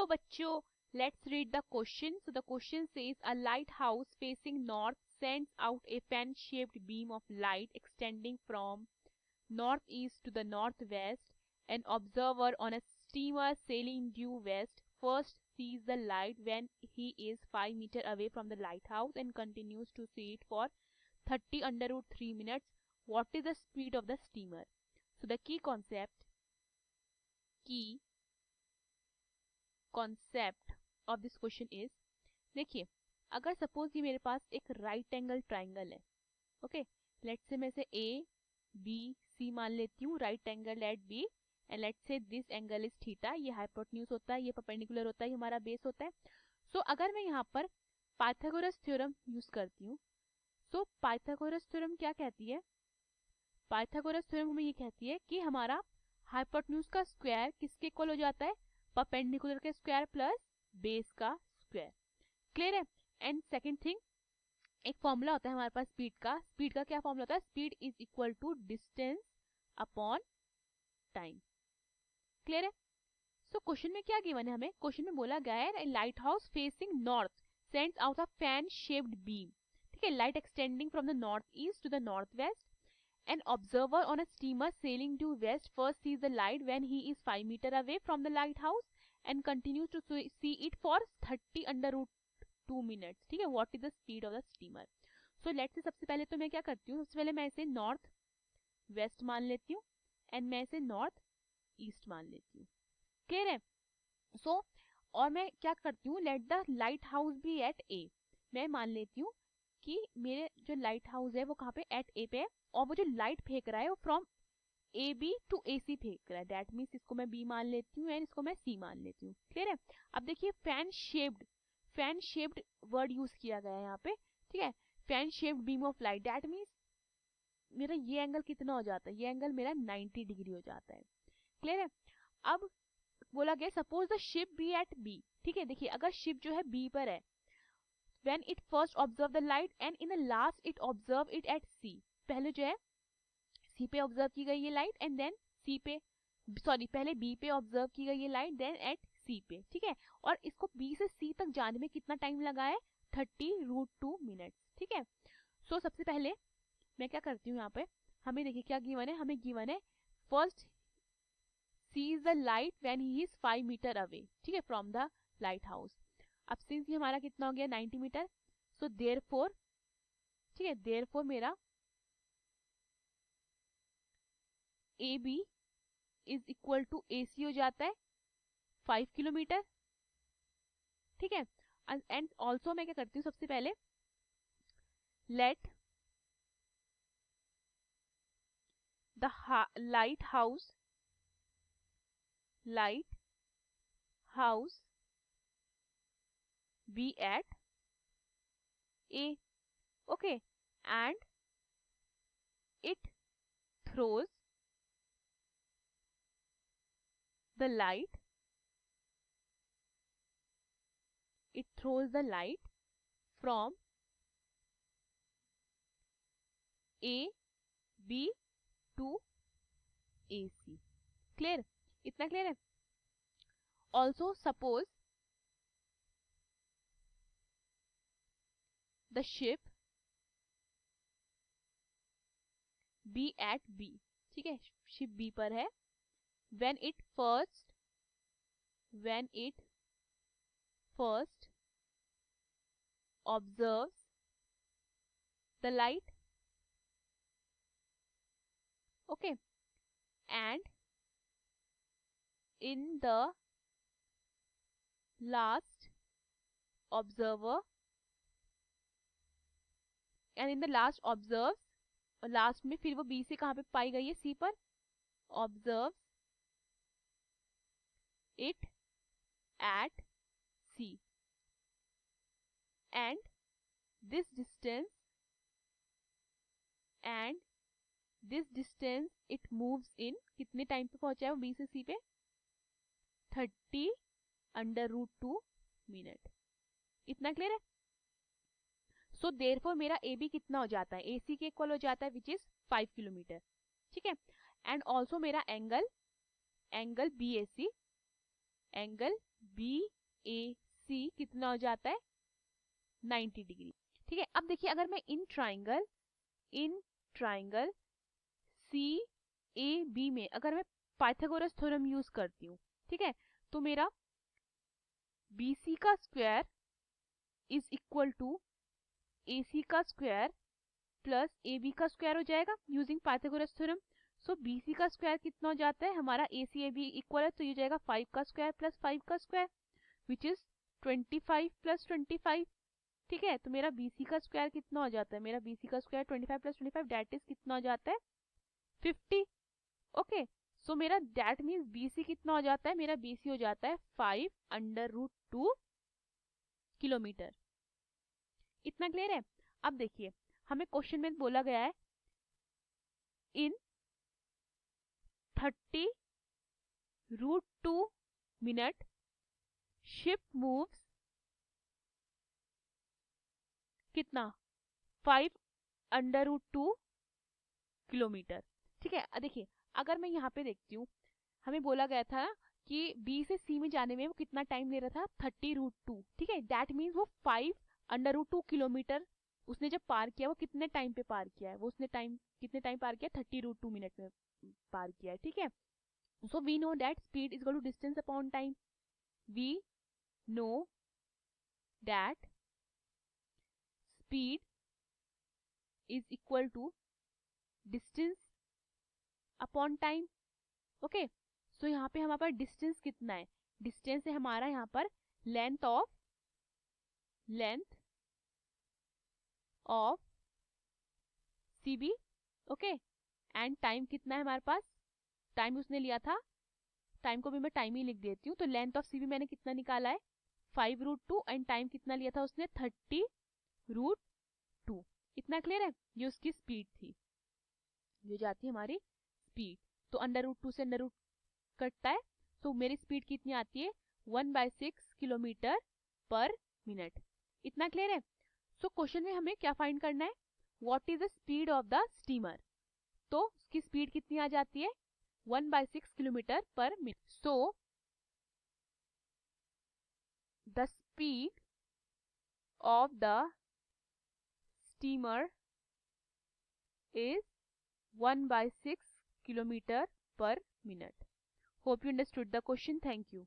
Hello बच्चों, let's read the question. So the question says a lighthouse facing north sends out a fan-shaped beam of light extending from northeast to the northwest. An observer on a steamer sailing due west first sees the light when he is 5 meters away from the lighthouse and continues to see it for 30 under root 3 minutes. What is the speed of the steamer? So the key concept of this question is, देखिए अगर suppose ये मेरे पास एक right angle triangle है, okay, let's say मैं इसे A B C मान लेती हूँ, right angle at B, and let's say this angle is theta, ये हाइपोटेन्यूज होता है, ये परपेंडिकुलर होता है, ये हमारा बेस होता है. सो अगर मैं यहाँ पर पाइथागोरस थ्योरम यूज करती हूँ, सो पाइथागोरस थ्योरम क्या कहती है? पाइथागोरस थ्योरम हमें ये कहती है कि हमारा हाइपोटेन्यूज का स्क्वायर किसके इक्वल हो जाता है? परपेंडिकुलर के स्क्वायर प्लस बेस का स्क्वायर. क्लियर है? एंड सेकंड थिंग, एक फॉर्मूला होता है हमारे पास स्पीड का क्या फॉर्मूला होता है? Speed is equal to distance upon time. Clear है? सो क्वेश्चन में क्या गिवन है? हमें क्वेश्चन में बोला गया है lighthouse facing north sends out a fan shaped beam, ठीक है, light extending from the north east to the north west. An observer on a steamer sailing due west first sees the light when he is 5 meters away from the lighthouse and continues to see it for 30 under root 2 minutes. ठीक है, what is the speed of the steamer? So let's say सबसे पहले तो मैं क्या करती हूँ, सबसे पहले मैं इसे नॉर्थ वेस्ट मान लेती हूँ एंड मैं इसे नॉर्थ ईस्ट मान लेती हूँ. क्लियर है? सो और मैं क्या करती हूँ, let the lighthouse be at A. मैं मान लेती हूँ कि मेरे जो लाइट हाउस है वो कहाँ पे? एट ए पे है, और वो जो लाइट फेंक रहा है वो from A B to A सी फेंक रहा है. दैट मीन्स इसको मैं बी मान लेती हूँ एंड इसको मैं सी मान लेती हूँ. क्लियर है? अब देखिए फैन शेप्ड वर्ड यूज किया गया है यहाँ पे, ठीक है, fan shaped beam of light. That means मेरा ये एंगल कितना हो जाता है? ये एंगल मेरा 90 डिग्री हो जाता है. क्लियर है? अब बोला गया suppose the ship be at B. ठीक है, देखिए अगर शिप जो है बी पर है, when it first observe the light and in the last it observe it at C. पहले जो है C पे ऑब्जर्व की गई ये लाइट एंड देन C पे, सॉरी पहले B पे ऑब्जर्व की गई ये लाइट देन एट C पे. ठीक है, और इसको B से C तक जाने में कितना टाइम लगा है? 30√2 मिनट्स. ठीक है, सो सबसे पहले मैं क्या करती हूँ यहाँ पे, हमें देखिए क्या गिवन है, हमें गिवन है first sees the light when he is 5 metre away, ठीक है, फ्रॉम द लाइट हाउस. अब सिंस ये हमारा कितना हो गया? 90 मीटर. सो देयरफॉर, ठीक है, देयरफॉर मेरा A B is equal to A C हो जाता है 5 किलोमीटर. ठीक है, एंड ऑल्सो मैं क्या करती हूँ, सबसे पहले late the light house be at A. Okay, and it throws the light from A B to AC. Clear? इतना क्लियर है? Also suppose the ship be at B. ठीक है, शिप B पर है. when it first observes the light, okay, and in the last observes, और last में फिर वो बी से कहाँ पे पाई गई है? सी पर. Observes it at C and this distance it moves in, कितने टाइम पे पहुंचा है वो बी से सी पे? 30√2 मिनट. इतना क्लियर है? सो देयरफॉर मेरा ए बी कितना हो जाता है? ए सी के इक्वल हो जाता है विच इज 5 किलोमीटर. ठीक है, एंड ऑल्सो मेरा एंगल बी ए सी BAC कितना हो जाता है 90 डिग्री। ठीक है, अब देखिए अगर मैं इन ट्राइंगल CAB में अगर मैं पाइथागोरस थ्योरम यूज करती हूँ, ठीक है, तो मेरा BC का square is equal to AC का स्क्वायर प्लस AB का स्क्वायर हो जाएगा using Pythagoras theorem. So BC का स्क्वायर कितना हो जाता है हमारा ACAB इक्वल है, तो ये जाएगा 5 का स्क्वायर प्लस 5 का स्क्वायर विच इज 25 प्लस 25। ठीक है, तो मेरा BC का स्क्वायर कितना हो जाता है, मेरा BC का स्क्वायर 25 प्लस 25 दैट इज कितना हो जाता है 50। ओके, सो मेरा दैट मीन्स BC कितना हो जाता है, मेरा BC हो जाता है 5/√2 किलोमीटर। इतना क्लियर है। अब देखिए हमें क्वेश्चन में बोला गया है इन 30√2 मिनट शिप मूव्स कितना 5/√2 किलोमीटर। ठीक है, देखिए अगर मैं यहाँ पे देखती हूँ, हमें बोला गया था कि B से C में जाने में वो कितना टाइम ले रहा था 30√2। ठीक है, दैट मीन्स वो 5/√2 किलोमीटर उसने जब पार किया वो कितने टाइम पे पार किया है, वो उसने टाइम कितने टाइम पार किया 30√2 मिनट में पार किया है। ठीक है, so we know that speed is equal to distance upon time. We know that speed is equal to distance upon time. Okay, so यहाँ पे हमारे पास डिस्टेंस कितना है, डिस्टेंस है हमारा यहाँ पर length of CB। Okay, and time कितना है हमारे पास, टाइम उसने लिया था, टाइम को भी मैं टाइम ही लिख देती हूँ, तो लेंथ ऑफ CB मैंने कितना निकाला है 5/√2 एंड टाइम कितना लिया था उसने 30/2। इतना क्लियर है, ये उसकी स्पीड थी, ये जाती है हमारी स्पीड। तो √2 से √ कटता है, तो मेरी स्पीड कितनी आती है 1/6 किलोमीटर पर मिनट। इतना क्लियर है। सो क्वेश्चन में हमें क्या फाइंड करना है, what is the speed of the steamer. तो उसकी स्पीड कितनी आ जाती है 1/6 किलोमीटर पर minute. So the speed of the steamer is 1/6 kilometer per minute. Hope you understood the question. Thank you.